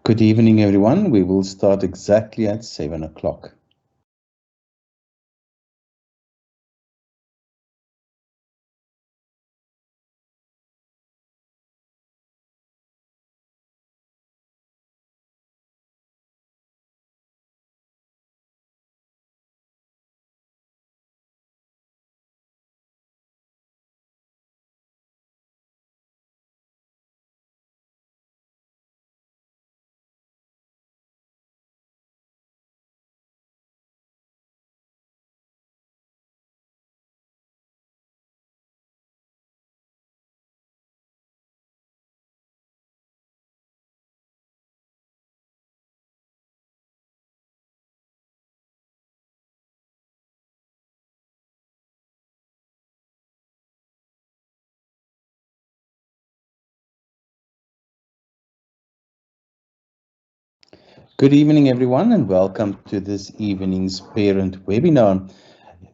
Good evening, everyone. We will start exactly at 7 o'clock. Good evening, everyone, and welcome to this evening's parent webinar.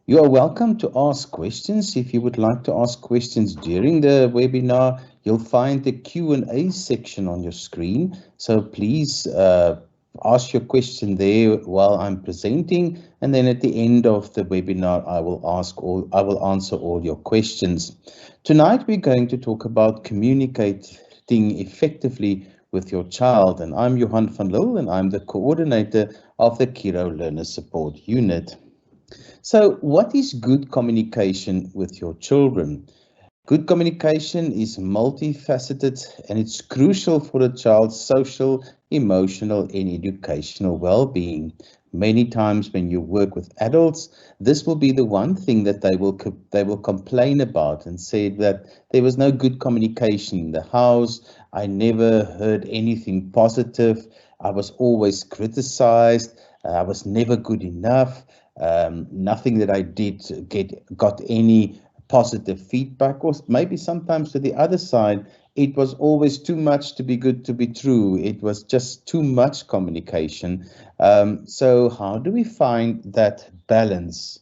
You are welcome to ask questions. If you would like to ask questions during the webinar, you'll find the Q&A section on your screen. So please ask your question there while I'm presenting, and then at the end of the webinar, I will answer all your questions. Tonight, we're going to talk about communicating effectively with your child, and I'm Johan van Lille, and I'm the coordinator of the Kiro Learner Support Unit. So, what is good communication with your children? Good communication is multifaceted and it's crucial for a child's social, emotional, and educational well-being. Many times when you work with adults, this will be the one thing that they will complain about and say that there was no good communication in the house. I never heard anything positive. I was always criticized. I was never good enough. Nothing that I did got any positive feedback, or maybe sometimes to the other side, it was always too much to be good to be true. It was just too much communication. So how do we find that balance?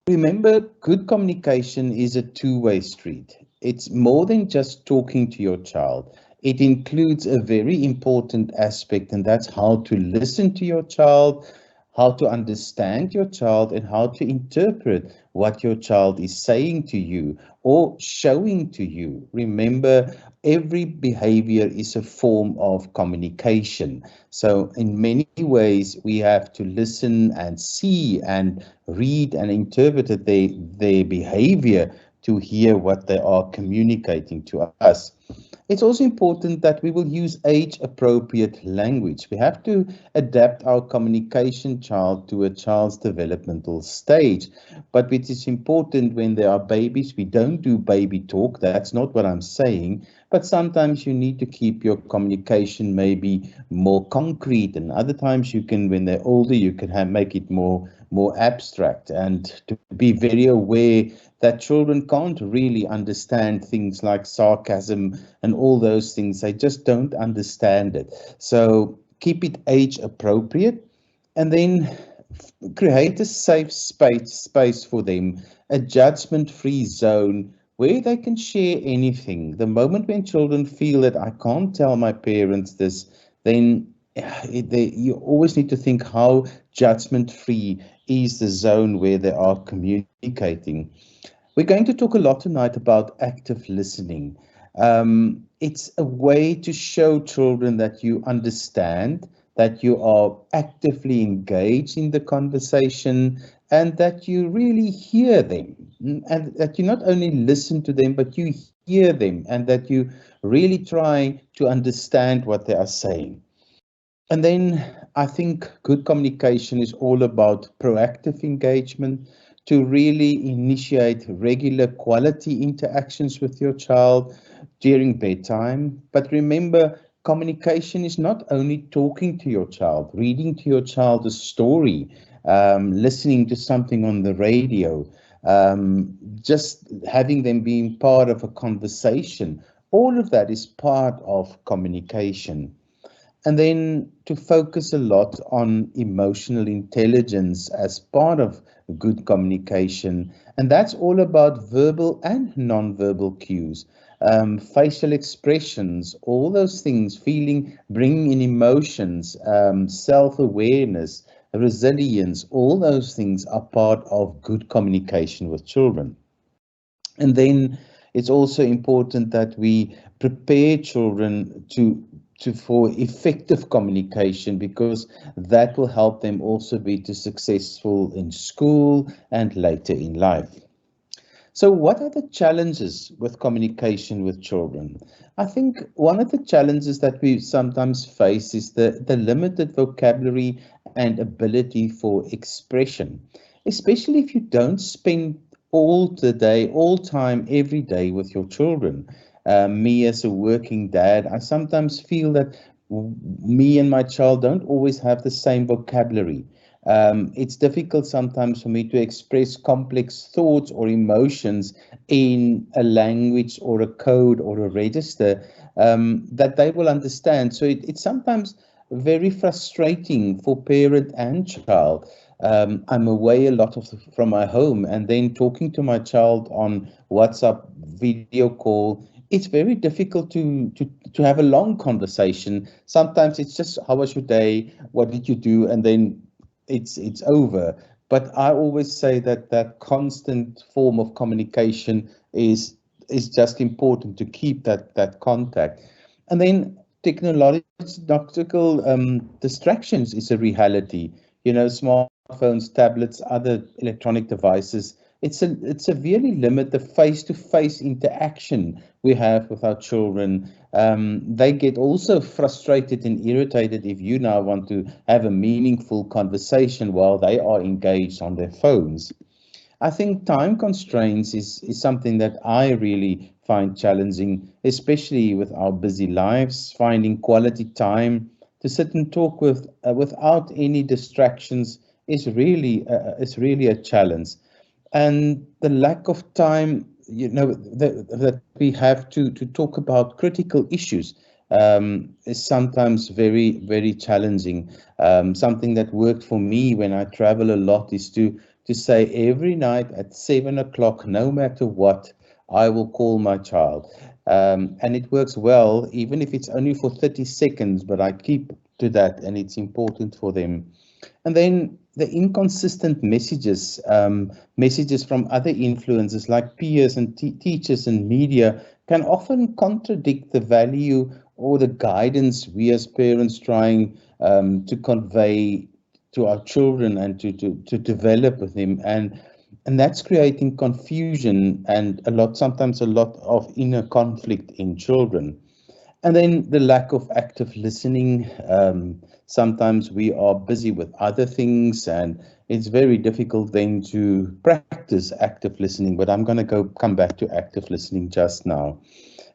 Remember, good communication is a two-way street. It's more than just talking to your child. It includes a very important aspect, and that's how to listen to your child, how to understand your child, and how to interpret what your child is saying to you or showing to you. Remember, every behavior is a form of communication. So, in many ways, we have to listen and see and read and interpret their behavior to hear what they are communicating to us. It's also important that we will use age-appropriate language. We have to adapt our communication child to a child's developmental stage. But it is important when they are babies, we don't do baby talk. That's not what I'm saying. But sometimes you need to keep your communication maybe more concrete, and other times you can, when they're older, you can make it more abstract, and to be very aware that children can't really understand things like sarcasm and all those things. They just don't understand it. So keep it age appropriate, and then create a safe space for them, a judgment-free zone where they can share anything. The moment when children feel that I can't tell my parents this, then you always need to think how judgment-free is the zone where they are communicating. We're going to talk a lot tonight about active listening. It's a way to show children that you understand, that you are actively engaged in the conversation, and that you really hear them, and that you not only listen to them, but you hear them, and that you really try to understand what they are saying. And then I think good communication is all about proactive engagement, to really initiate regular quality interactions with your child during bedtime. But remember, communication is not only talking to your child, reading to your child a story, listening to something on the radio, just having them being part of a conversation. All of that is part of communication. And then to focus a lot on emotional intelligence as part of good communication. And that's all about verbal and non-verbal cues. facial expressions, all those things, bringing in emotions, self-awareness, resilience, all those things are part of good communication with children. And then it's also important that we prepare children for effective communication, because that will help them also be successful in school and later in life. So what are the challenges with communication with children? I think one of the challenges that we sometimes face is the limited vocabulary and ability for expression, especially if you don't spend all the day, all time, every day with your children. Me as a working dad, I sometimes feel that me and my child don't always have the same vocabulary. It's difficult sometimes for me to express complex thoughts or emotions in a language or a code or a register that they will understand. So it's sometimes very frustrating for parent and child. I'm away a lot from my home, and then talking to my child on WhatsApp video call, it's very difficult to have a long conversation. Sometimes it's just, how was your day? What did you do? And then it's over. But I always say that that constant form of communication is just important to keep that contact. And then technological distractions is a reality. You know, smartphones, tablets, other electronic devices. It severely limit the face-to-face interaction we have with our children. They get also frustrated and irritated if you now want to have a meaningful conversation while they are engaged on their phones. I think time constraints is something that I really find challenging, especially with our busy lives. Finding quality time to sit and talk without any distractions is really a challenge. And the lack of time, that we have to talk about critical issues is sometimes very challenging. Something that worked for me when I travel a lot is to say every night at 7 o'clock, no matter what, I will call my child. And it works well, even if it's only for 30 seconds, but I keep to that, and it's important for them. And then the inconsistent messages from other influences like peers and teachers and media can often contradict the value or the guidance we as parents trying to convey to our children and to develop with them. And that's creating confusion and sometimes a lot of inner conflict in children. And then the lack of active listening. Sometimes we are busy with other things, and it's very difficult then to practice active listening. But I'm going to come back to active listening just now.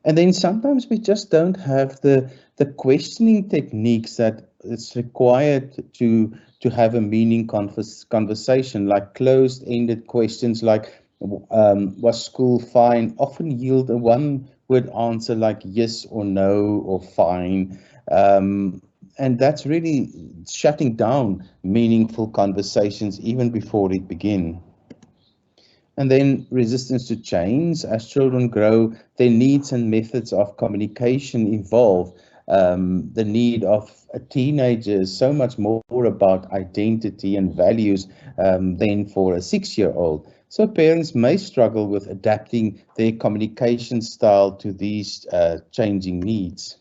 And then sometimes we just don't have the questioning techniques that it's required to have a conversation, like closed-ended questions like was school fine, often yield a one-word answer like yes or no or fine. And that's really shutting down meaningful conversations even before it begins. And then resistance to change. As children grow, their needs and methods of communication evolve. The need of a teenager is so much more about identity and values than for a 6-year-old. So parents may struggle with adapting their communication style to these changing needs.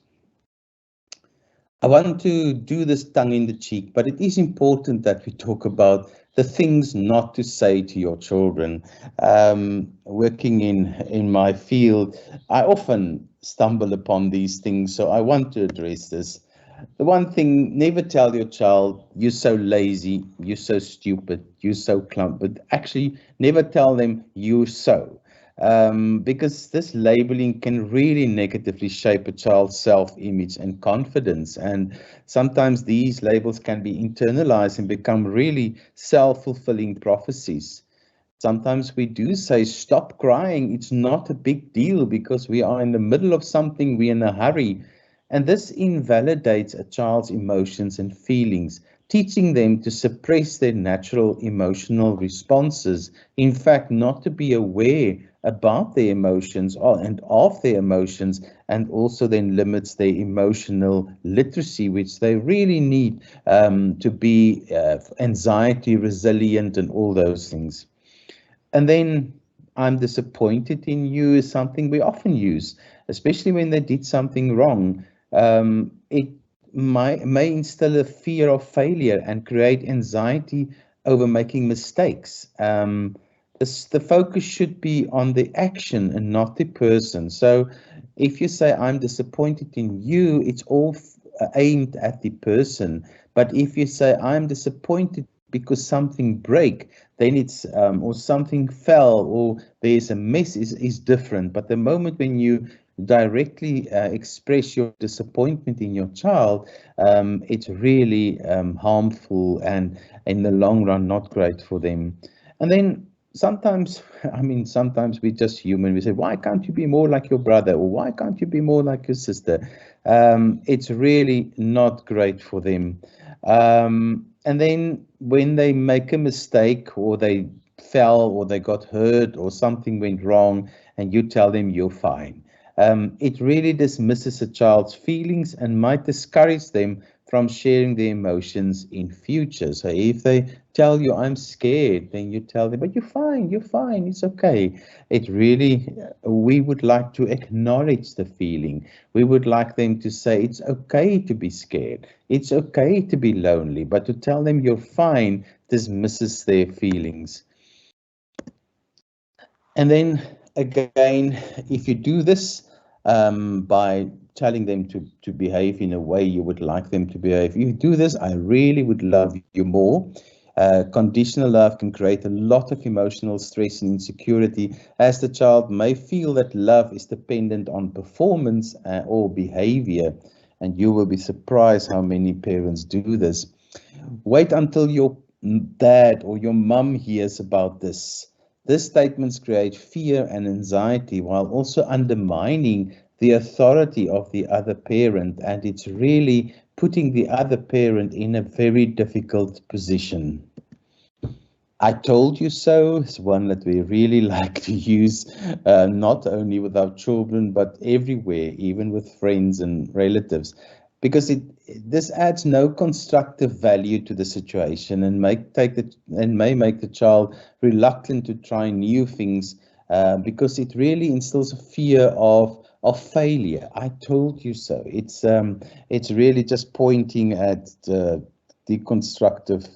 I want to do this tongue in the cheek, but it is important that we talk about the things not to say to your children. Working in my field, I often stumble upon these things, so I want to address this. The one thing, never tell your child, you're so lazy, you're so stupid, you're so clump, but actually never tell them you're so. Because this labeling can really negatively shape a child's self-image and confidence. And sometimes these labels can be internalized and become really self-fulfilling prophecies. Sometimes we do say, stop crying. It's not a big deal because we are in the middle of something, we're in a hurry. And this invalidates a child's emotions and feelings, teaching them to suppress their natural emotional responses. In fact, not to be aware about their emotions and of their emotions, and also then limits their emotional literacy, which they really need to be anxiety resilient and all those things. And then I'm disappointed in you is something we often use, especially when they did something wrong. It may instill a fear of failure and create anxiety over making mistakes. The focus should be on the action and not the person. So if you say, I'm disappointed in you, it's all aimed at the person. But if you say, I'm disappointed because something break, then it's or something fell or there's a mess is different. But the moment when you directly express your disappointment in your child, it's really harmful and in the long run not great for them. And then sometimes, I mean, sometimes we're just human. We say, why can't you be more like your brother, or why can't you be more like your sister? It's really not great for them. And then when they make a mistake, or they fell, or they got hurt, or something went wrong, and you tell them you're fine, it really dismisses a child's feelings and might discourage them from sharing their emotions in future. So if they tell you, I'm scared, then you tell them, but you're fine, it's okay. It really, we would like to acknowledge the feeling. We would like them to say, it's okay to be scared. It's okay to be lonely, but to tell them you're fine dismisses their feelings. And then again, if you do this by telling them to behave in a way you would like them to behave, if you do this, I really would love you more. Conditional love can create a lot of emotional stress and insecurity, as the child may feel that love is dependent on performance or behavior. And you will be surprised how many parents do this. Wait until your dad or your mum hears about this. These statements create fear and anxiety while also undermining the authority of the other parent, and it's really putting the other parent in a very difficult position. I told you so is one that we really like to use, not only with our children, but everywhere, even with friends and relatives, because this adds no constructive value to the situation and may make the child reluctant to try new things, because it really instills a fear of failure. I told you so. It's really just pointing at deconstructive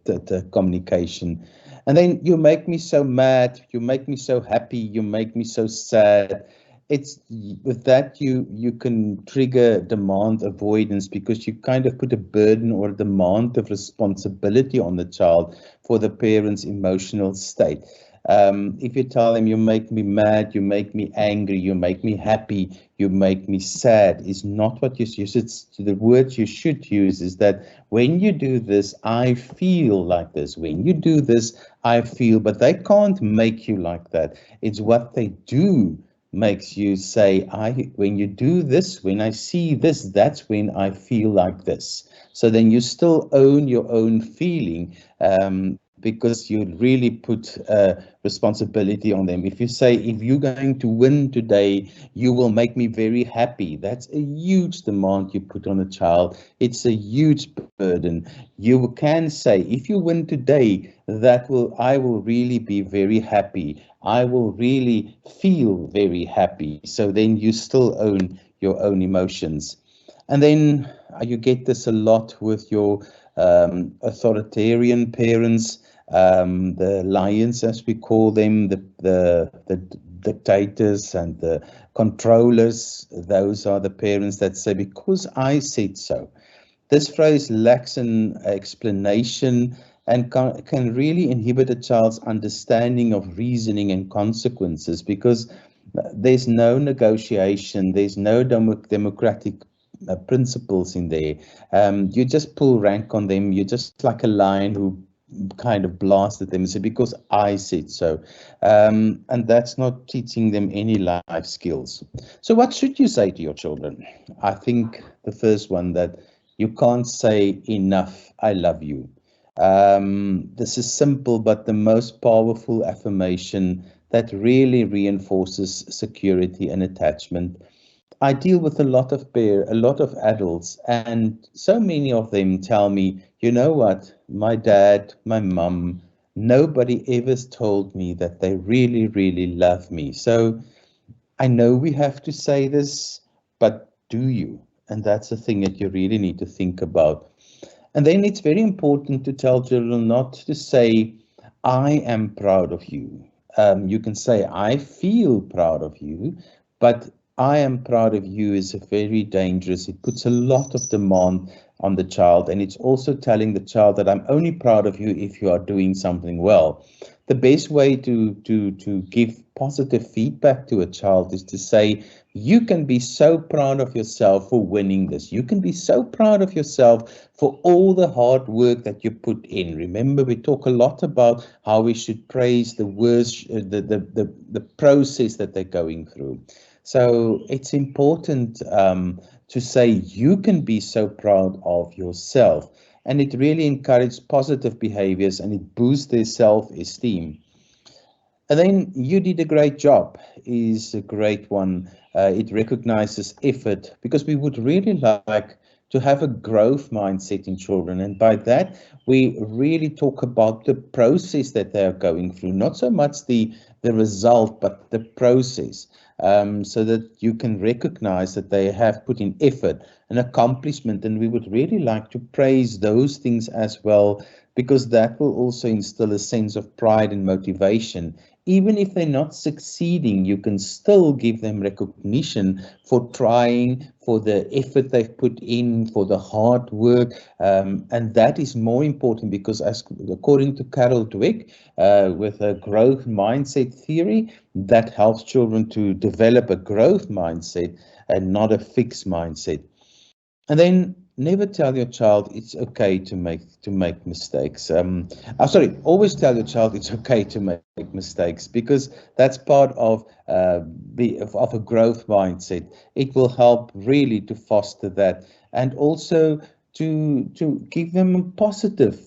the communication. And then you make me so mad, you make me so happy, you make me so sad. It's with that you can trigger demand avoidance, because you kind of put a burden or a demand of responsibility on the child for the parent's emotional state. If you tell them you make me mad, you make me angry, you make me happy, you make me sad, is not what you use. It's the words you should use is that when you do this, I feel like this. When you do this, I feel, but they can't make you like that. It's what they do makes you say, when you do this, when I see this, that's when I feel like this. So then you still own your own feeling, because you really put responsibility on them. If you say, if you're going to win today, you will make me very happy, that's a huge demand you put on a child. It's a huge burden. You can say, if you win today, I will really be very happy. I will really feel very happy. So then you still own your own emotions. And then you get this a lot with your authoritarian parents, the lions, as we call them, the dictators and the controllers. Those are the parents that say, because I said so. This phrase lacks an explanation and can really inhibit a child's understanding of reasoning and consequences, because there's no negotiation, there's no democratic principles in there. You just pull rank on them. You're just like a lion who kind of blasted them and said, because I said so. And that's not teaching them any life skills. So what should you say to your children? I think the first one, that you can't say enough, I love you. This is simple, but the most powerful affirmation that really reinforces security and attachment. I deal with a lot of adults, and so many of them tell me, you know what, my dad, my mum, nobody ever told me that they really, really love me. So I know we have to say this, but do you? And that's the thing that you really need to think about. And then it's very important to tell children not to say, I am proud of you. You can say, I feel proud of you, but I am proud of you is a very dangerous. It puts a lot of demand on the child. And it's also telling the child that I'm only proud of you if you are doing something well. The best way to give positive feedback to a child is to say, you can be so proud of yourself for winning this. You can be so proud of yourself for all the hard work that you put in. Remember, we talk a lot about how we should praise the the process that they're going through. So it's important to say you can be so proud of yourself. And it really encourages positive behaviors and it boosts their self-esteem. And then you did a great job is a great one. It recognizes effort because we would really like to have a growth mindset in children. And by that, we really talk about the process that they are going through, not so much the result, but the process, so that you can recognize that they have put in effort and accomplishment. And we would really like to praise those things as well, because that will also instill a sense of pride and motivation. Even if they're not succeeding, you can still give them recognition for trying, for the effort they've put in, for the hard work. And that is more important because, as according to Carol Dweck, with a growth mindset theory, that helps children to develop a growth mindset and not a fixed mindset. And then never tell your child it's okay to make mistakes. Always tell your child it's okay to make mistakes, because that's part of of a growth mindset. It will help really to foster that, and also to give them a positive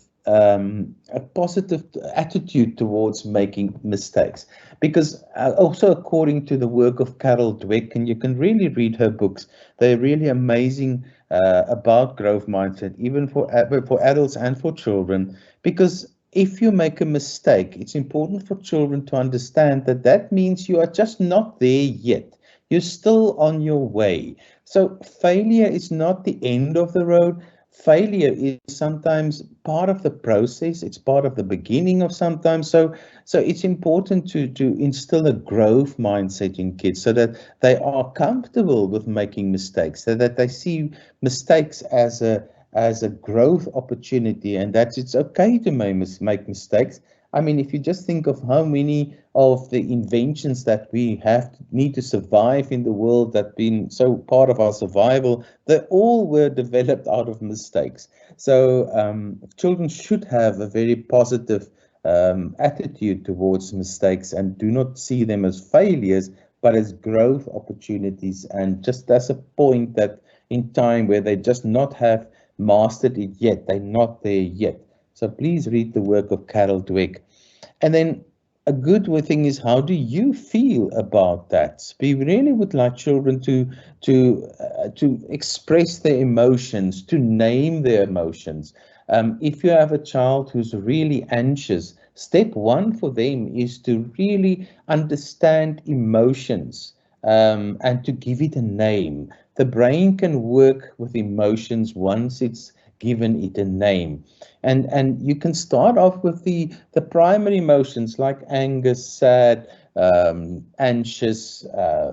attitude towards making mistakes. Because also according to the work of Carol Dweck, and you can really read her books, they're really amazing about growth mindset, even for adults and for children. Because if you make a mistake, it's important for children to understand that that means you are just not there yet. You're still on your way. So failure is not the end of the road. Failure is sometimes part of the process. It's part of the beginning of sometimes. So it's important to instill a growth mindset in kids so that they are comfortable with making mistakes, so that they see mistakes as a growth opportunity, and that it's okay to make mistakes. I mean, if you just think of how many of the inventions that we need to survive in the world that been so part of our survival, they all were developed out of mistakes. So children should have a very positive attitude towards mistakes and do not see them as failures, but as growth opportunities, and just as a point that in time where they just not have mastered it yet. They're not there yet. So please read the work of Carol Dweck. And then a good thing is, how do you feel about that? We really would like children to express their emotions, to name their emotions. If you have a child who's really anxious, step one for them is to really understand emotions, and to give it a name. The brain can work with emotions once it's given it a name. And you can start off with the primary emotions like anger, sad, anxious,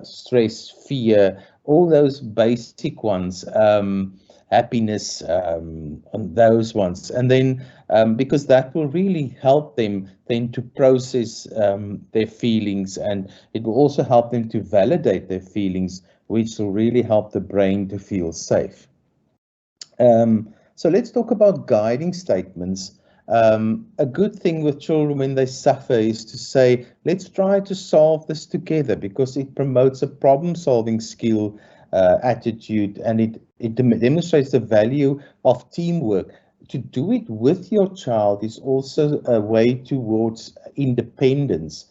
stress, fear, all those basic ones, happiness, and those ones. And then because that will really help them then to process their feelings, and it will also help them to validate their feelings, which will really help the brain to feel safe. So let's talk about guiding statements. A good thing with children when they suffer is to say, let's try to solve this together, because it promotes a problem-solving skill, attitude, and it demonstrates the value of teamwork. to do it with your child is also a way towards independence.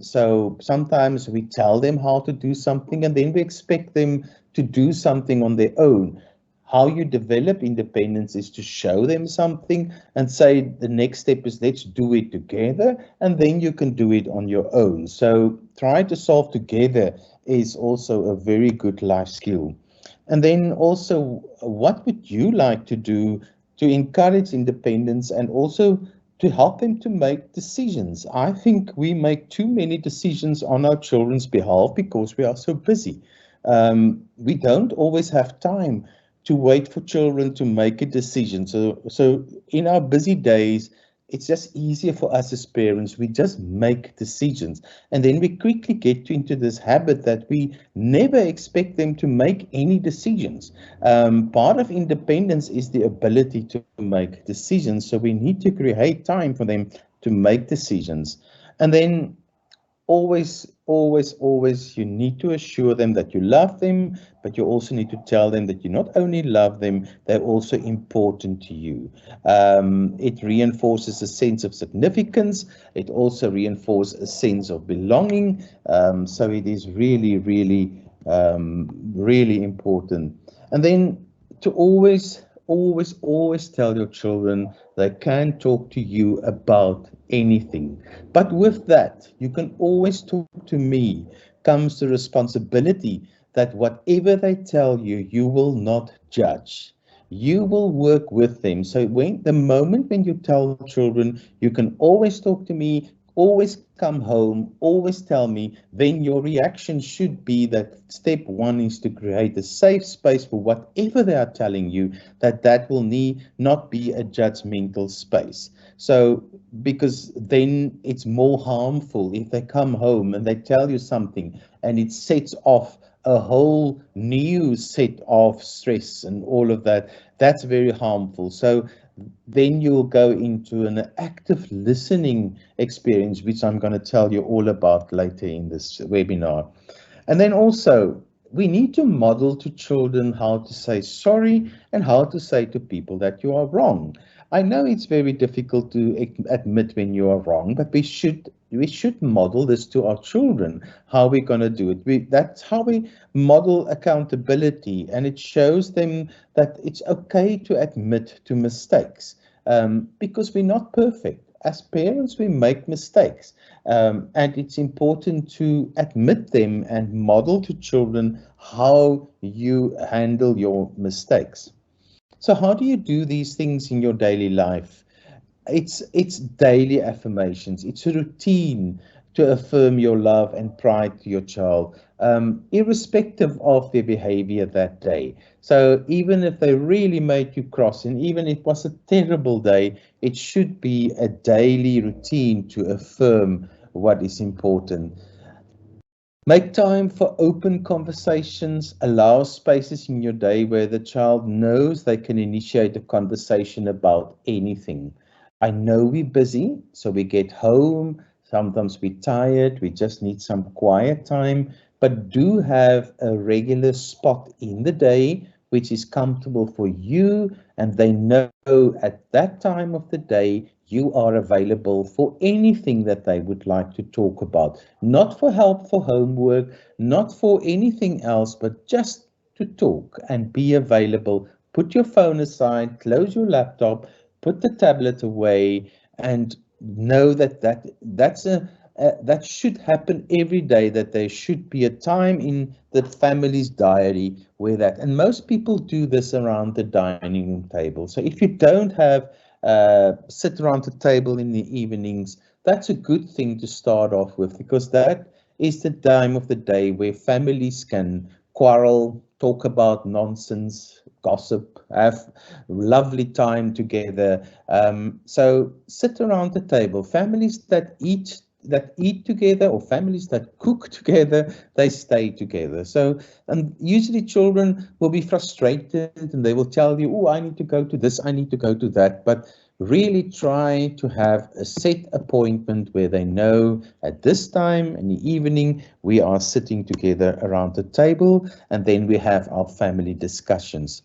So sometimes we tell them how to do something and then we expect them to do something on their own. How you develop independence is to show them something and say the next step is let's do it together, and then you can do it on your own. So try to solve together is also a very good life skill. And then also, what would you like to do to encourage independence and also to help them to make decisions? I think we make too many decisions on our children's behalf because we are so busy. We don't always have time to wait for children to make a decision. So in our busy days, it's just easier for us as parents. We just make decisions. And then we quickly get into this habit that we never expect them to make any decisions. Part of independence is the ability to make decisions. So we need to create time for them to make decisions. And then always, you need to assure them that you love them, but you also need to tell them that you not only love them, they're also important to you. It reinforces a sense of significance. It also reinforces a sense of belonging. So it is really important. And then to always tell your children they can talk to you about anything. But with that, you can always talk to me, comes the responsibility that whatever they tell you, you will not judge. You will work with them. So the moment when you tell children, you can always talk to me, always come home, always tell me, then your reaction should be that step one is to create a safe space for whatever they are telling you, that will not be a judgmental space. So, because then it's more harmful if they come home and they tell you something and it sets off a whole new set of stress and all of that. That's very harmful. So then you'll go into an active listening experience, which I'm going to tell you all about later in this webinar. And then also, we need to model to children how to say sorry and how to say to people that you are wrong. I know it's very difficult to admit when you are wrong, but we should model this to our children, how we're going to do it. That's how we model accountability, and it shows them that it's okay to admit to mistakes, because we're not perfect. As parents, we make mistakes, and it's important to admit them and model to children how you handle your mistakes. So how do you do these things in your daily life? It's daily affirmations. It's a routine to affirm your love and pride to your child, irrespective of their behavior that day. So even if they really made you cross, and even if it was a terrible day, it should be a daily routine to affirm what is important. Make time for open conversations. Allow spaces in your day where the child knows they can initiate a conversation about anything. I know we're busy, so we get home. Sometimes we're tired. We just need some quiet time. But do have a regular spot in the day which is comfortable for you, and they know at that time of the day you are available for anything that they would like to talk about. Not for help for homework, not for anything else, but just to talk and be available. Put your phone aside, close your laptop, put the tablet away, and know that should happen every day, that there should be a time in the family's diary where that, and most people do this around the dining room table. So if you don't have sit around the table in the evenings, that's a good thing to start off with, because that is the time of the day where families can quarrel, talk about nonsense, gossip, have lovely time together. So sit around the table. Families that eat together, or families that cook together, they stay together. So, and usually children will be frustrated and they will tell you, oh, I need to go to this, I need to go to that. But really try to have a set appointment where they know at this time in the evening we are sitting together around the table, and then we have our family discussions.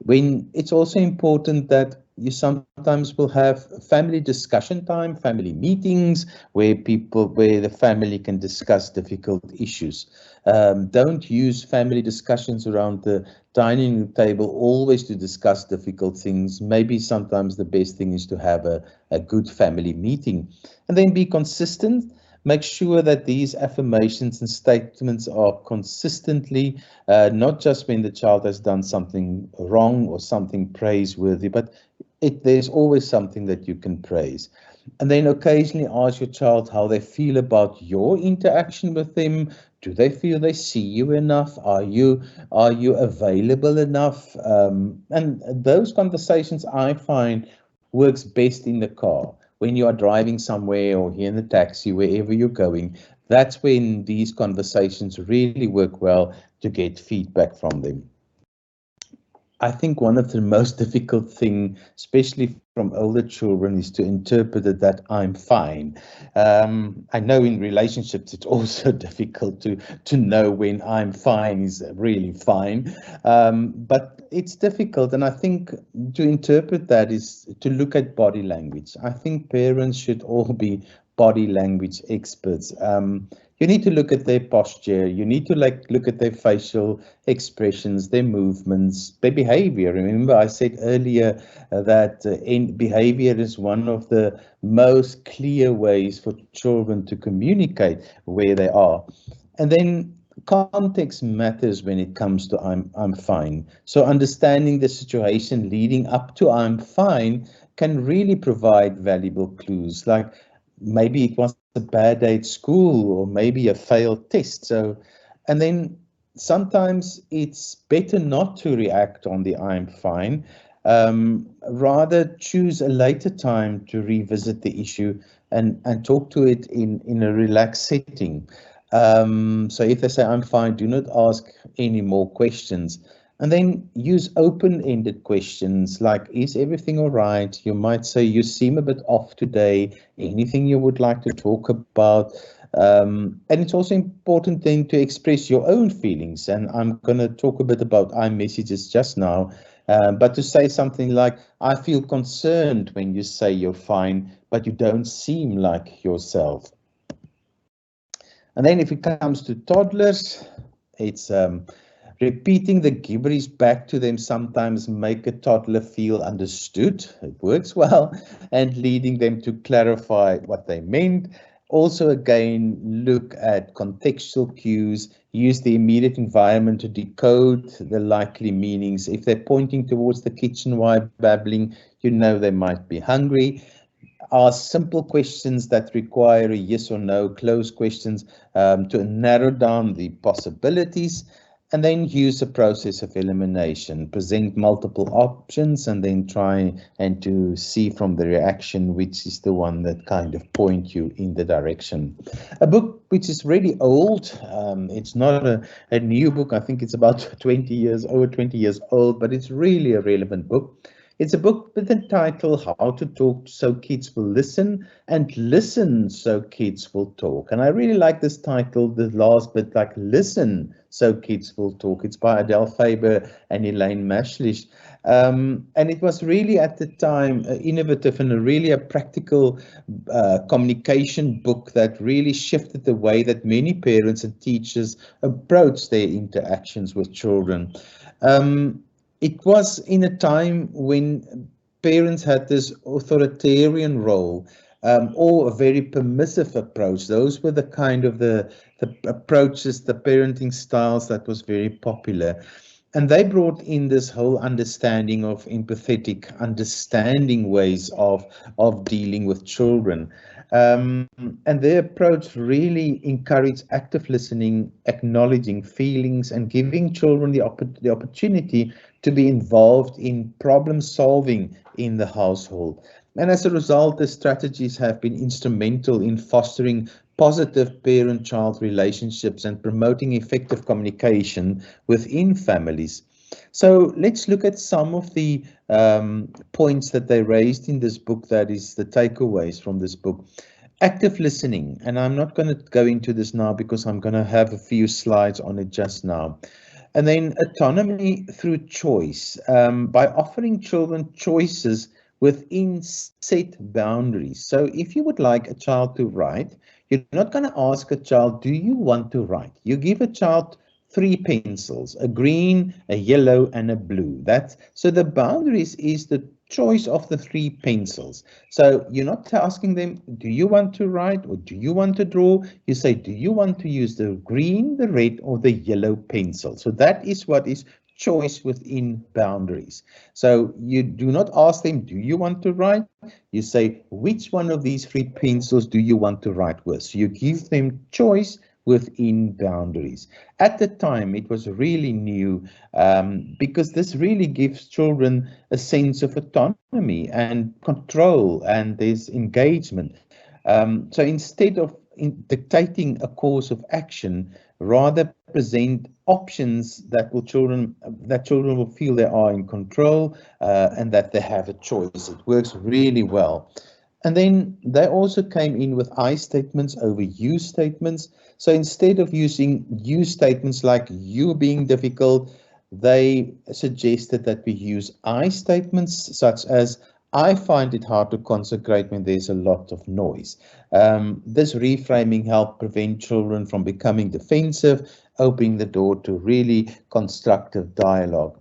When it's also important that you sometimes will have family discussion time, family meetings where the family can discuss difficult issues. Don't use family discussions around the dining table always to discuss difficult things. Maybe sometimes the best thing is to have a good family meeting, and then be consistent. Make sure that these affirmations and statements are consistently, not just when the child has done something wrong or something praiseworthy, but there's always something that you can praise. And then occasionally ask your child how they feel about your interaction with them. Do they feel they see you enough? Are you available enough? And those conversations I find works best in the car when you are driving somewhere or here in the taxi, wherever you're going. That's when these conversations really work well to get feedback from them. I think one of the most difficult thing, especially from older children, is to interpret it that I'm fine. I know in relationships it's also difficult to know when I'm fine is really fine, but it's difficult. And I think to interpret that is to look at body language. I think parents should all be body language experts. You need to look at their posture. You need to look at their facial expressions, their movements, their behavior. Remember, I said earlier that behavior is one of the most clear ways for children to communicate where they are. And then context matters when it comes to I'm fine. So understanding the situation leading up to I'm fine can really provide valuable clues. Like maybe it was a bad day at school or maybe a failed test. So, and then sometimes it's better not to react on the I'm fine. Rather choose a later time to revisit the issue and talk to it in a relaxed setting. So if they say I'm fine, do not ask any more questions. And then use open-ended questions like, is everything all right? You might say, you seem a bit off today. Anything you would like to talk about? And it's also important then to express your own feelings. And I'm going to talk a bit about iMessages just now. But to say something like, I feel concerned when you say you're fine, but you don't seem like yourself. And then if it comes to toddlers, it's repeating the gibberish back to them sometimes make a toddler feel understood. It works well, and leading them to clarify what they meant. Also, again, look at contextual cues. Use the immediate environment to decode the likely meanings. If they're pointing towards the kitchen while babbling, you know they might be hungry. Ask simple questions that require a yes or no, closed questions to narrow down the possibilities, and then use a process of elimination. Present multiple options and then try and to see from the reaction which is the one that kind of point you in the direction. A book which is really old, it's not a new book. I think it's about over 20 years old, but it's really a relevant book. It's a book with the title How to Talk So Kids Will Listen and Listen So Kids Will Talk. And I really like this title, the last bit, like Listen So Kids Will Talk. It's by Adele Faber and Elaine Mashlish. And it was really at the time innovative and really a practical communication book that really shifted the way that many parents and teachers approach their interactions with children. It was in a time when parents had this authoritarian role or a very permissive approach. Those were the kind of the approaches, the parenting styles that was very popular. And they brought in this whole understanding of empathetic, understanding ways of dealing with children. And their approach really encouraged active listening, acknowledging feelings, and giving children the opportunity to be involved in problem solving in the household. And as a result, the strategies have been instrumental in fostering positive parent-child relationships and promoting effective communication within families. So let's look at some of the points that they raised in this book, that is the takeaways from this book. Active listening, and I'm not going to go into this now because I'm going to have a few slides on it just now. And then autonomy through choice. By offering children choices within set boundaries. So if you would like a child to write, you're not going to ask a child, do you want to write? You give a child 3 pencils, a green, a yellow, and a blue. So the boundaries is the choice of the 3 pencils. So you're not asking them, do you want to write or do you want to draw? You say, do you want to use the green, the red, or the yellow pencil? So that is what is choice within boundaries. So you do not ask them, do you want to write? You say, which one of these 3 pencils do you want to write with? So you give them choice within boundaries. At the time, it was really new because this really gives children a sense of autonomy and control, and there's engagement. So instead of dictating a course of action, rather present options that children will feel they are in control and that they have a choice. It works really well. And then they also came in with I statements over you statements. So instead of using you statements like you being difficult, they suggested that we use I statements such as I find it hard to concentrate when there's a lot of noise. This reframing helped prevent children from becoming defensive, opening the door to really constructive dialogue.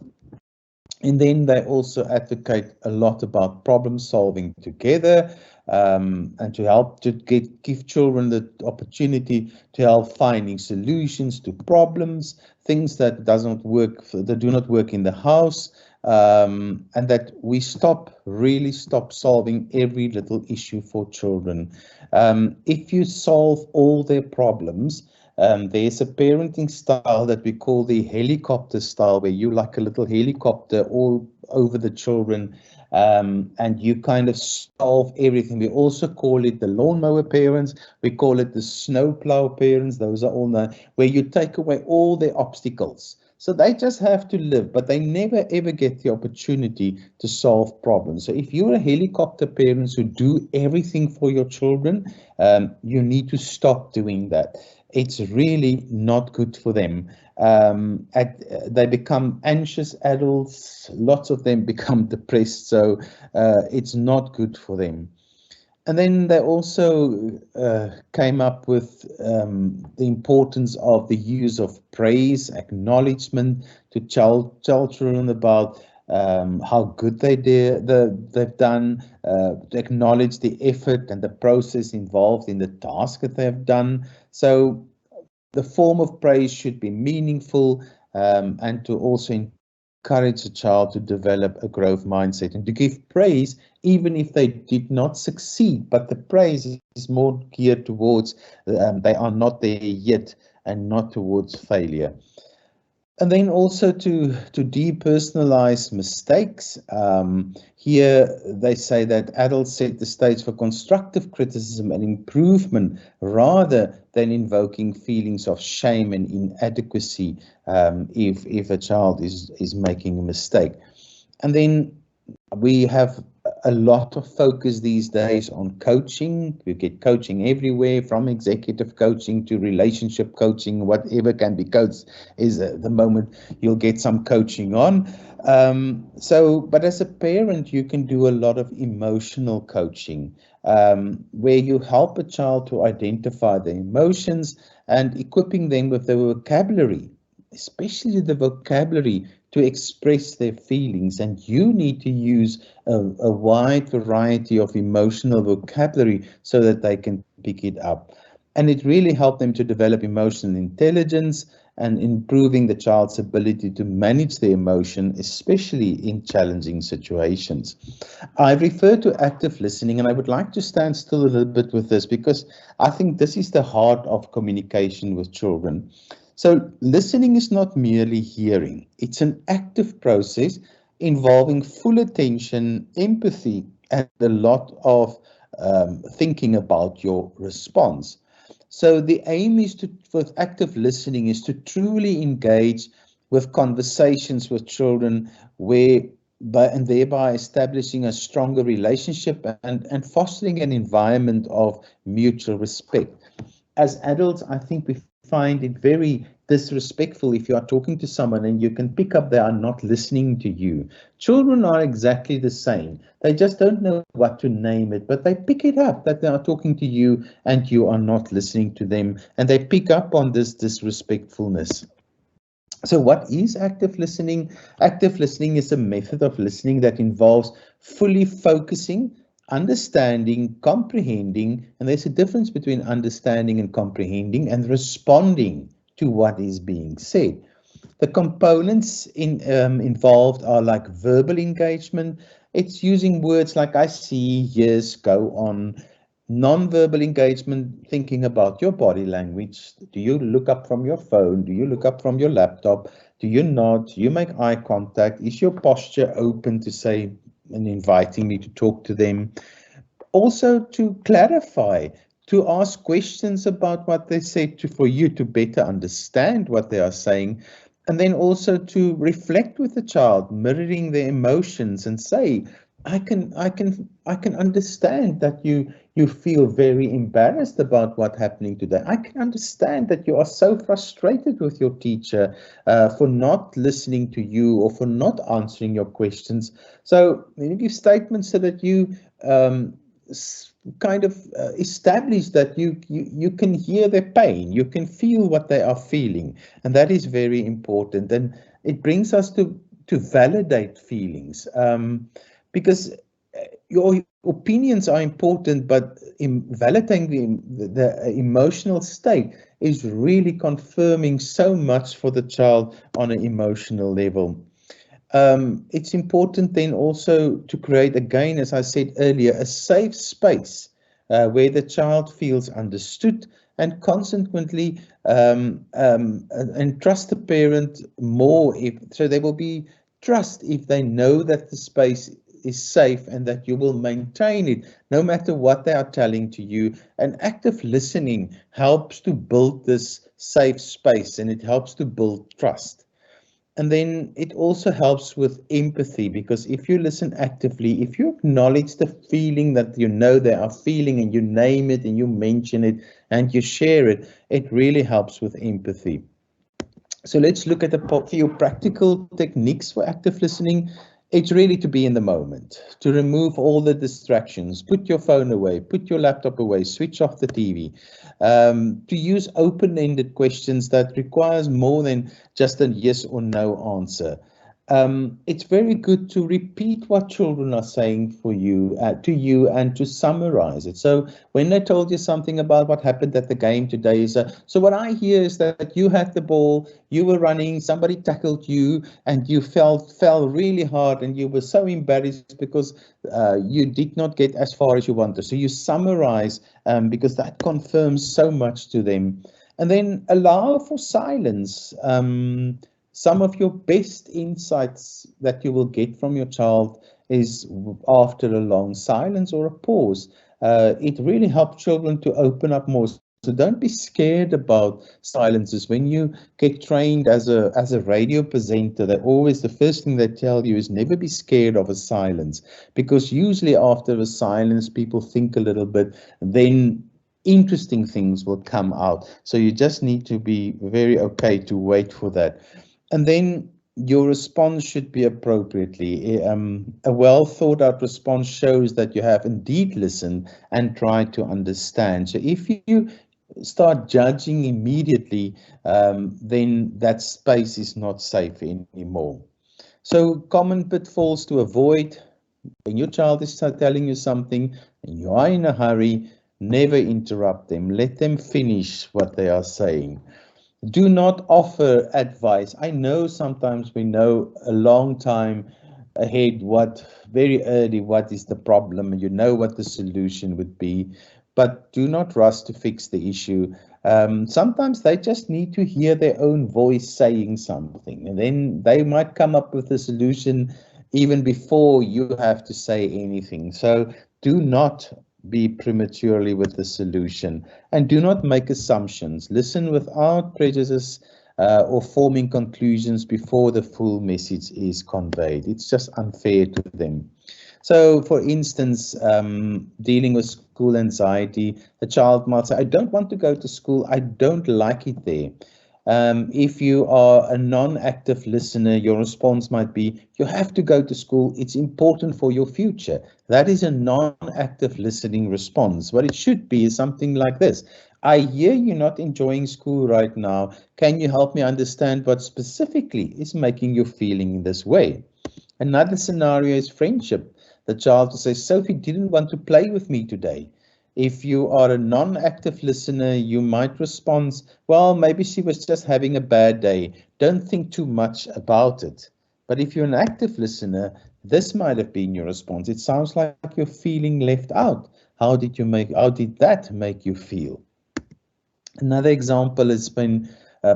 And then they also advocate a lot about problem solving together and to help to give children the opportunity to help finding solutions to problems, things that do not work in the house, and that we really stop solving every little issue for children. If you solve all their problems, there's a parenting style that we call the helicopter style, where you like a little helicopter all over the children, and you kind of solve everything. We also call it the lawnmower parents. We call it the snowplow parents. Those are all where you take away all their obstacles. So they just have to live, but they never ever get the opportunity to solve problems. So if you're a helicopter parent who do everything for your children, you need to stop doing that. It's really not good for them. They become anxious adults. Lots of them become depressed. So it's not good for them. And then they also came up with the importance of the use of praise, acknowledgement to tell children about how good they've done, to acknowledge the effort and the process involved in the task that they've done. So the form of praise should be meaningful and to also encourage a child to develop a growth mindset and to give praise even if they did not succeed, but the praise is more geared towards they are not there yet and not towards failure. And then also to depersonalize mistakes. Here they say that adults set the stage for constructive criticism and improvement rather than invoking feelings of shame and inadequacy if a child is making a mistake. And then we have a lot of focus these days on coaching. We get coaching everywhere, from executive coaching to relationship coaching. Whatever can be coached is the moment you'll get some coaching on. But as a parent, you can do a lot of emotional coaching, where you help a child to identify the emotions and equipping them with the vocabulary, especially the vocabulary to express their feelings. And you need to use a wide variety of emotional vocabulary so that they can pick it up. And it really helped them to develop emotional intelligence and improving the child's ability to manage their emotion, especially in challenging situations. I refer to active listening, and I would like to stand still a little bit with this because I think this is the heart of communication with children. So listening is not merely hearing. It's an active process involving full attention, empathy, and a lot of thinking about your response. So the aim is with active listening is to truly engage with conversations with children and thereby establishing a stronger relationship and fostering an environment of mutual respect. As adults, I think we find it very disrespectful if you are talking to someone and you can pick up they are not listening to you. Children are exactly the same. They just don't know what to name it, but they pick it up that they are talking to you and you are not listening to them, and they pick up on this disrespectfulness. So what is active listening? Active listening is a method of listening that involves fully focusing, understanding, comprehending, and there's a difference between understanding and comprehending, and responding to what is being said. The components involved are like verbal engagement. It's using words like I see, yes, go on. Non-verbal engagement, thinking about your body language. Do you look up from your phone? Do you look up from your laptop? Do you nod? Do you make eye contact? Is your posture open to say and inviting me to talk to them? Also to clarify, to ask questions about what they said for you to better understand what they are saying, and then also to reflect with the child, mirroring their emotions and say, I can understand that you feel very embarrassed about what's happening today. I can understand that you are so frustrated with your teacher for not listening to you or for not answering your questions. So give statements so that you kind of establish that you can hear their pain, you can feel what they are feeling, and that is very important. And it brings us to validate feelings, because your opinions are important, but in validating the emotional state is really confirming so much for the child on an emotional level. It's important then also to create, again, as I said earlier, a safe space where the child feels understood, and consequently and trust the parent more, so there will be trust if they know that the space is safe and that you will maintain it no matter what they are telling to you. And active listening helps to build this safe space, and it helps to build trust. And then it also helps with empathy, because if you listen actively, if you acknowledge the feeling that you know they are feeling, and you name it and you mention it and you share it, it really helps with empathy. So let's look at a few practical techniques for active listening. It's really to be in the moment, to remove all the distractions, put your phone away, put your laptop away, switch off the TV, to use open-ended questions that requires more than just a yes or no answer. It's very good to repeat what children are saying for you, to you, and to summarize it. So when they told you something about what happened at the game today, so what I hear is that you had the ball, you were running, somebody tackled you, and you fell really hard, and you were so embarrassed because you did not get as far as you wanted. So you summarize, because that confirms so much to them. And then allow for silence. Some of your best insights that you will get from your child is after a long silence or a pause. It really helps children to open up more. So don't be scared about silences. When you get trained as a radio presenter, that always the first thing they tell you is never be scared of a silence, because usually after a silence, people think a little bit, then interesting things will come out. So you just need to be very okay to wait for that. And then your response should be appropriately. A well thought out response shows that you have indeed listened and tried to understand. So if you start judging immediately, then that space is not safe anymore. So common pitfalls to avoid: when your child is telling you something and you are in a hurry, never interrupt them. Let them finish what they are saying. Do not offer advice. I know sometimes we know a long time ahead very early what is the problem, and you know what the solution would be, but do not rush to fix the issue. Sometimes they just need to hear their own voice saying something, and then they might come up with a solution even before you have to say anything. So do not be prematurely with the solution, and do not make assumptions. Listen without prejudice or forming conclusions before the full message is conveyed. It's just unfair to them. So, for instance, dealing with school anxiety, a child might say, I don't want to go to school, I don't like it there. If you are a non-active listener, your response might be, you have to go to school. It's important for your future. That is a non-active listening response. What it should be is something like this. I hear you're not enjoying school right now. Can you help me understand what specifically is making you feeling this way? Another scenario is friendship. The child will say, Sophie didn't want to play with me today. If you are a non-active listener, you might respond, well, maybe she was just having a bad day. Don't think too much about it. But if you're an active listener, this might have been your response. It sounds like you're feeling left out. How did that make you feel? Another example has been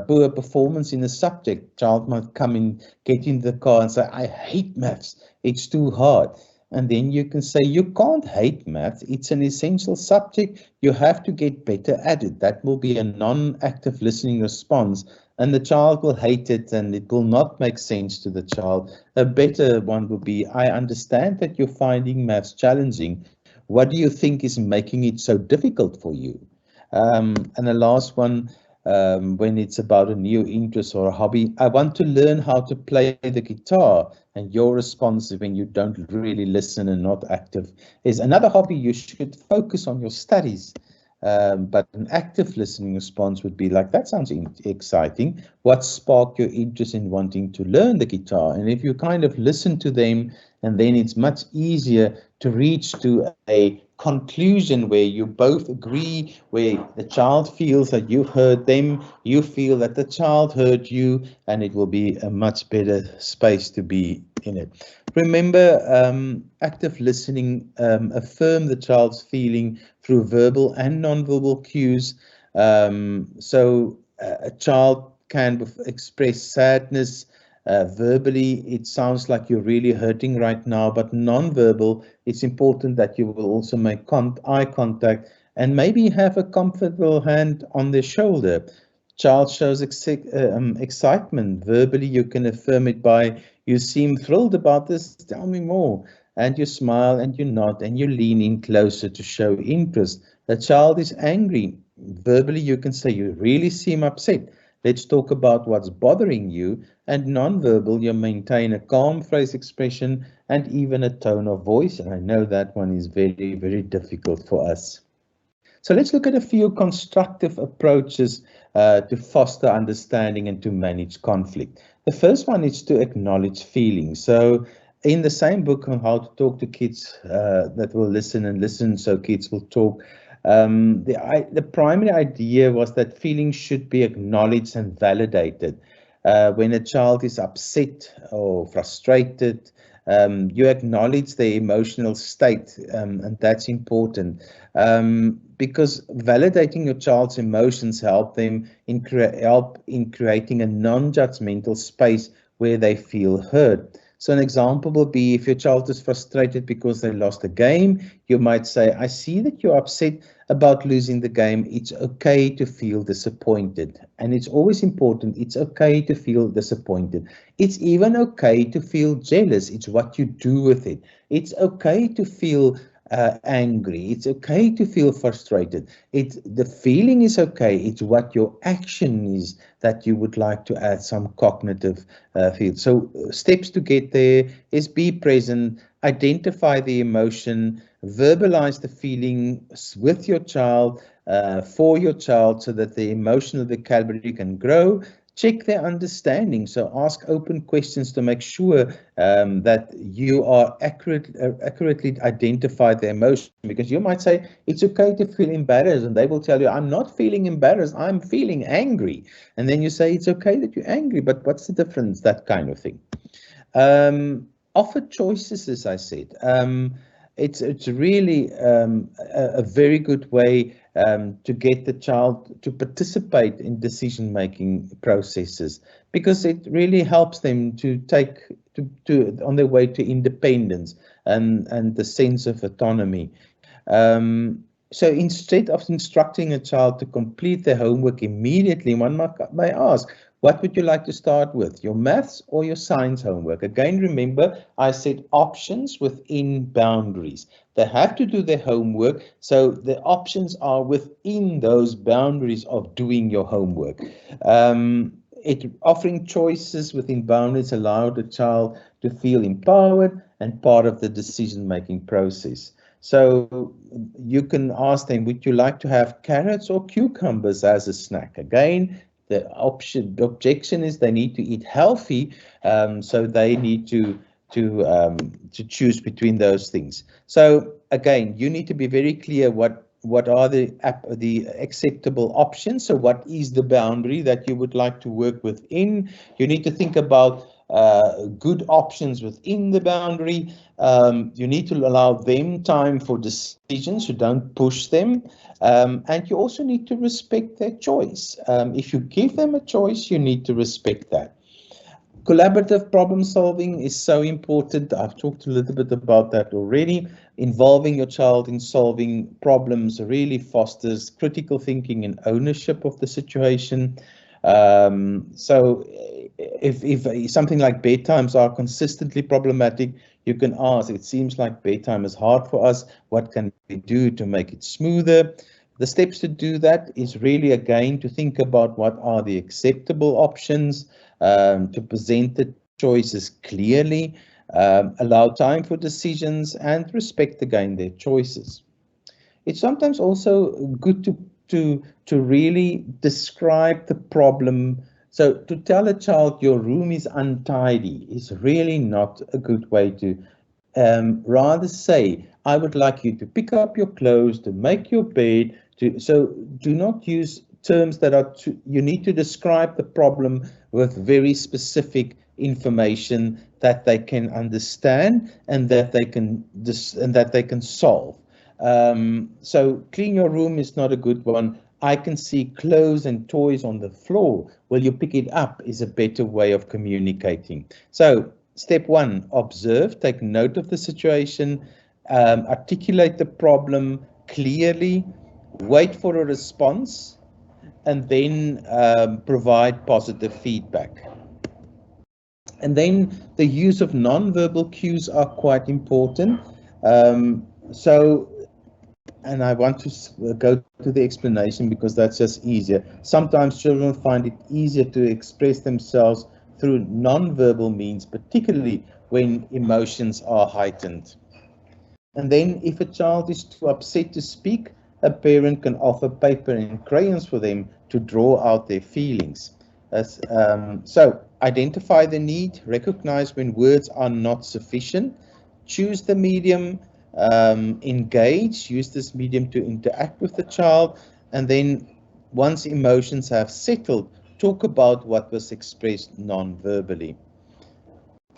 poor performance in a subject. Child might come in, get in the car and say, I hate maths, it's too hard. And then you can say, you can't hate maths, it's an essential subject, you have to get better at it. That will be a non-active listening response, and the child will hate it and it will not make sense to the child. A better one will be, I understand that you're finding maths challenging. What do you think is making it so difficult for you? And the last one, when it's about a new interest or a hobby, I want to learn how to play the guitar. And your response when you don't really listen and not active is, another hobby, you should focus on your studies. But an active listening response would be like, that sounds exciting. What sparked your interest in wanting to learn the guitar? And if you kind of listen to them, and then it's much easier to reach to a conclusion where you both agree, where the child feels that you've heard them, you feel that the child heard you, and it will be a much better space to be in it. Remember, active listening, affirm the child's feeling through verbal and non-verbal cues. So a child can express sadness verbally. It sounds like you're really hurting right now, but non-verbal, it's important that you will also make eye contact and maybe have a comfortable hand on their shoulder. Child shows excitement. Verbally, you can affirm it by, you seem thrilled about this, tell me more. And you smile and you nod and you lean in closer to show interest. The child is angry. Verbally, you can say, you really seem upset. Let's talk about what's bothering you. And non-verbal, you maintain a calm face expression and even a tone of voice. And I know that one is very, very difficult for us. So let's look at a few constructive approaches to foster understanding and to manage conflict. The first one is to acknowledge feelings. So in the same book on how to talk to kids that will listen and listen, so kids will talk, the primary idea was that feelings should be acknowledged and validated. When a child is upset or frustrated, you acknowledge their emotional state, and that's important. Because validating your child's emotions help them in creating a non-judgmental space where they feel heard. So an example will be, if your child is frustrated because they lost a game, you might say, I see that you're upset about losing the game. It's okay to feel disappointed. And it's always important, it's okay to feel disappointed. It's even okay to feel jealous. It's what you do with it. It's okay to feel angry. It's okay to feel frustrated. The feeling is okay. It's what your action is that you would like to add some cognitive field. So steps to get there is be present, identify the emotion, verbalize the feeling with your child, for your child, so that the emotional vocabulary can grow. Check their understanding. So ask open questions to make sure that you are accurately identify the emotion, because you might say it's okay to feel embarrassed, and they will tell you, I'm not feeling embarrassed, I'm feeling angry. And then you say it's okay that you're angry, but what's the difference? That kind of thing. Offer choices, as I said. It's really a very good way to get the child to participate in decision-making processes, because it really helps them to take on their way to independence and the sense of autonomy. So instead of instructing a child to complete their homework immediately, one may ask, What would you like to start with, your maths or your science homework? Again, remember, I said options within boundaries. They have to do their homework, so the options are within those boundaries of doing your homework. Offering choices within boundaries allow the child to feel empowered and part of the decision-making process. So you can ask them, would you like to have carrots or cucumbers as a snack? Again, the objection is they need to eat healthy, so they need to choose between those things. So again, you need to be very clear what are the acceptable options. So what is the boundary that you would like to work within? You need to think about good options within the boundary. You need to allow them time for decisions. You don't push them. And you also need to respect their choice. If you give them a choice, you need to respect that. Collaborative problem solving is so important. I've talked a little bit about that already. Involving your child in solving problems really fosters critical thinking and ownership of the situation. So if something like bedtimes are consistently problematic, you can ask, it seems like bedtime is hard for us. What can we do to make it smoother? The steps to do that is really, again, to think about what are the acceptable options, to present the choices clearly, allow time for decisions, and respect, again, their choices. It's sometimes also good to really describe the problem. So to tell a child your room is untidy is really not a good way to rather say, I would like you to pick up your clothes, to make your bed. So do not use terms that are you need to describe the problem with very specific information that they can understand and that they can solve. So clean your room is not a good one. I can see clothes and toys on the floor. Will you pick it up is a better way of communicating. So step one, observe, take note of the situation, articulate the problem clearly, wait for a response, and then provide positive feedback. And then the use of non-verbal cues are quite important. And I want to go to the explanation because that's just easier. Sometimes children find it easier to express themselves through non-verbal means, particularly when emotions are heightened. And then if a child is too upset to speak, a parent can offer paper and crayons for them to draw out their feelings. So identify the need, recognize when words are not sufficient, choose the medium, engage, use this medium to interact with the child, and then once emotions have settled, talk about what was expressed non-verbally.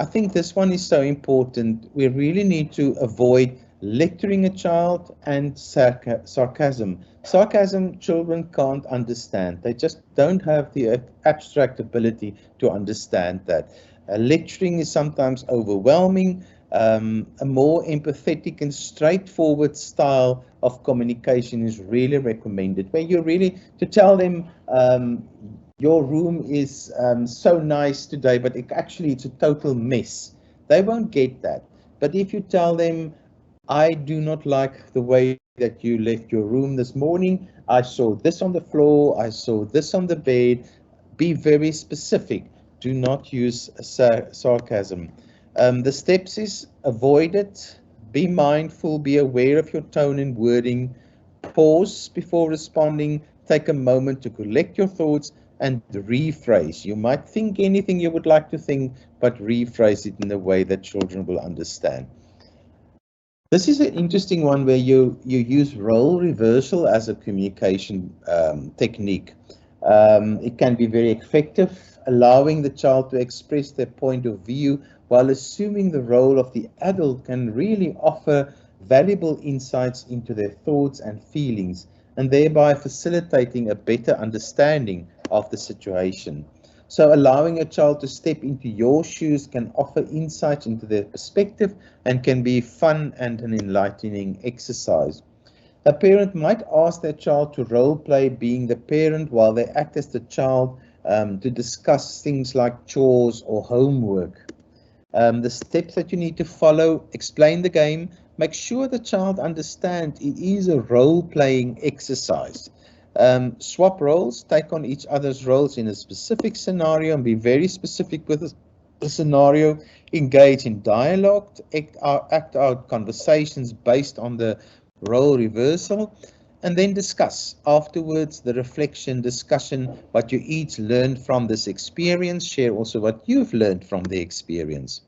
I think this one is so important. We really need to avoid lecturing a child and sarcasm. Sarcasm, children can't understand. They just don't have the abstract ability to understand that. Lecturing is sometimes overwhelming. A more empathetic and straightforward style of communication is really recommended, where you really to tell them your room is so nice today, but actually it's a total mess. They won't get that. But if you tell them, I do not like the way that you left your room this morning. I saw this on the floor. I saw this on the bed. Be very specific. Do not use sarcasm. The steps is avoid it. Be mindful. Be aware of your tone and wording. Pause before responding. Take a moment to collect your thoughts and rephrase. You might think anything you would like to think, but rephrase it in a way that children will understand. This is an interesting one where you use role reversal as a communication technique. It can be very effective, allowing the child to express their point of view while assuming the role of the adult can really offer valuable insights into their thoughts and feelings, and thereby facilitating a better understanding of the situation. So allowing a child to step into your shoes can offer insights into their perspective and can be fun and an enlightening exercise. A parent might ask their child to role play being the parent while they act as the child, to discuss things like chores or homework. The steps that you need to follow, explain the game, make sure the child understands it is a role-playing exercise. Swap roles, take on each other's roles in a specific scenario and be very specific with the scenario. Engage in dialogue, act out conversations based on the role reversal, and then discuss afterwards the reflection discussion, what you each learned from this experience. Share also what you've learned from the experience.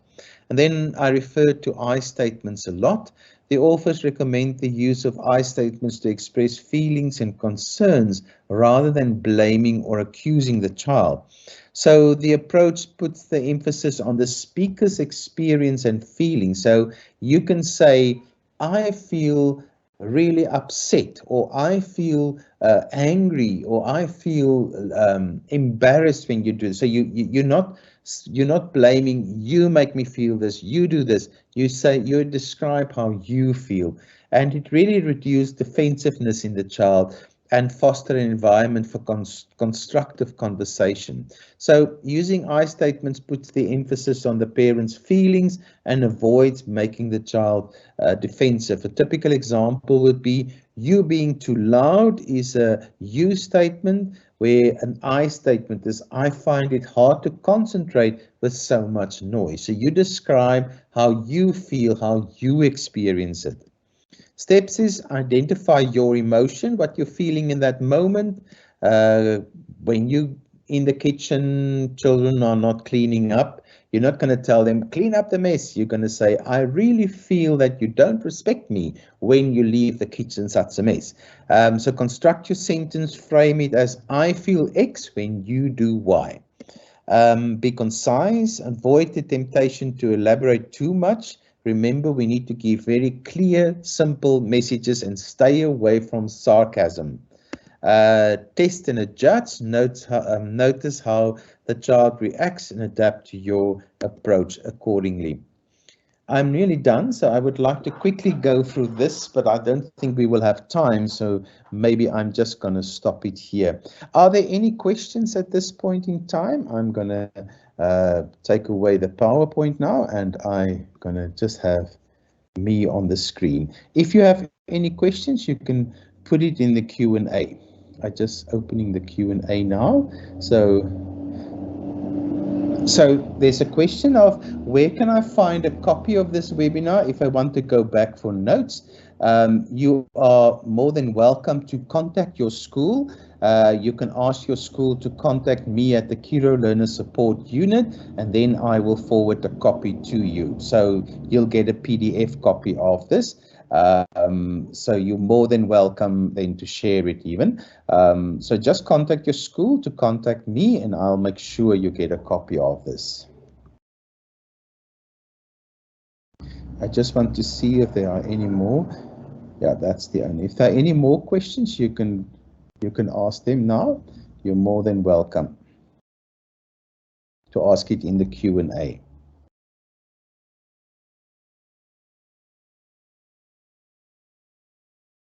And then I refer to I statements a lot. The authors recommend the use of I statements to express feelings and concerns rather than blaming or accusing the child. So the approach puts the emphasis on the speaker's experience and feeling. So you can say, I feel really upset, or I feel angry, or I feel embarrassed when you do this. So you're not blaming, you make me feel this, you do this. You describe how you feel, and it really reduces defensiveness in the child and foster an environment for constructive conversation. So using I statements puts the emphasis on the parent's feelings and avoids making the child defensive. A typical example would be, you being too loud is a you statement, where an I statement is, I find it hard to concentrate with so much noise. So you describe how you feel, how you experience it. Steps is identify your emotion, what you're feeling in that moment. When you in the kitchen, children are not cleaning up, you're not going to tell them, clean up the mess. You're going to say, I really feel that you don't respect me when you leave the kitchen such a mess. So construct your sentence, frame it as, I feel X when you do Y. Be concise, avoid the temptation to elaborate too much. Remember, we need to give very clear, simple messages and stay away from sarcasm. Test and adjust. Notice how the child reacts and adapt to your approach accordingly. I'm nearly done, so I would like to quickly go through this, but I don't think we will have time, so maybe I'm just going to stop it here. Are there any questions at this point in time? I'm going to take away the PowerPoint now, and I'm going to just have me on the screen. If you have any questions, you can put it in the Q&A. I'm just opening the Q&A now. So there's a question of, where can I find a copy of this webinar if I want to go back for notes? You are more than welcome to contact your school. You can ask your school to contact me at the Kiro Learner Support Unit, and then I will forward a copy to you. So you'll get a PDF copy of this. So you're more than welcome then to share it even. So just contact your school to contact me, and I'll make sure you get a copy of this. I just want to see if there are any more. Yeah, that's the only. If there are any more questions, you can ask them now. You're more than welcome to ask it in the Q&A.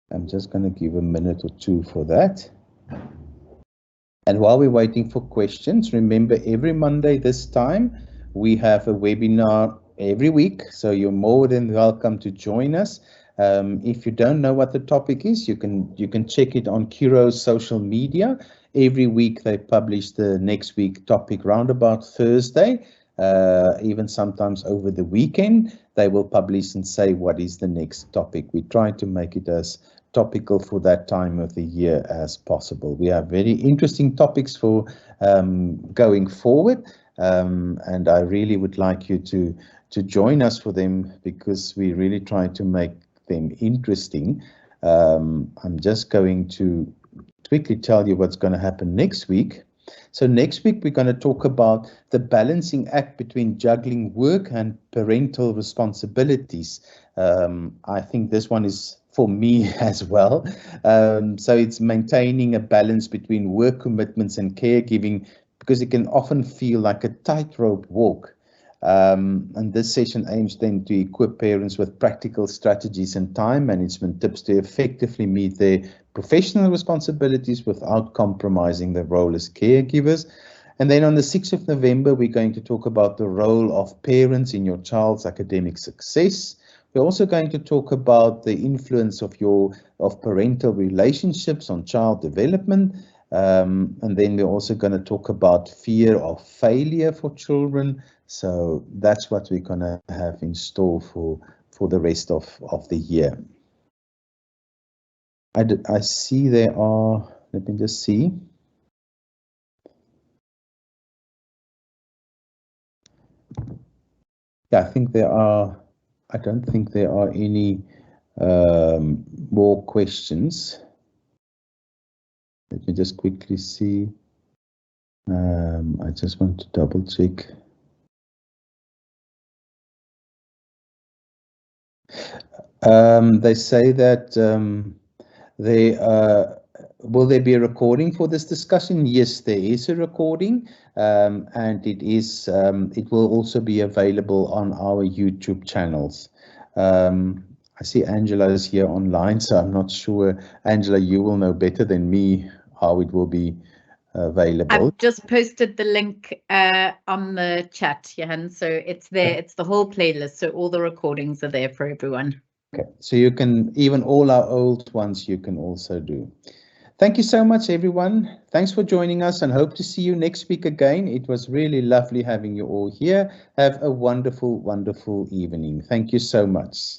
I'm just going to give a minute or two for that. And while we're waiting for questions, remember, every Monday this time, we have a webinar every week, so you're more than welcome to join us. If you don't know what the topic is, you can check it on Kiro's social media. Every week they publish the next week topic round about Thursday, even sometimes over the weekend. They will publish and say what is the next topic. We try to make it as topical for that time of the year as possible. We have very interesting topics for going forward, and I really would like you to join us for them, because we really try to make them interesting. I'm just going to quickly tell you what's going to happen next week. So next week we're going to talk about the balancing act between juggling work and parental responsibilities. I think this one is for me as well. So it's maintaining a balance between work commitments and caregiving, because it can often feel like a tightrope walk. And this session aims then to equip parents with practical strategies and time management tips to effectively meet their professional responsibilities without compromising their role as caregivers. And then on the 6th of November, we're going to talk about the role of parents in your child's academic success. We're also going to talk about the influence of parental relationships on child development. And then we're also going to talk about fear of failure for children. So that's what we're going to have in store for the rest of the year. I see there are, let me just see. Yeah, I think there are, I don't think there are any more questions. Let me just quickly see. I just want to double check. They say that will there be a recording for this discussion? Yes, there is a recording, and it will also be available on our YouTube channels. I see Angela is here online, so I'm not sure. Angela, you will know better than me how it will be available. I've just posted the link on the chat, Johan, so it's there. It's the whole playlist, so all the recordings are there for everyone. Okay, so you can, even all our old ones, you can also do. Thank you so much, everyone. Thanks for joining us, and hope to see you next week again. It was really lovely having you all here. Have a wonderful, wonderful evening. Thank you so much.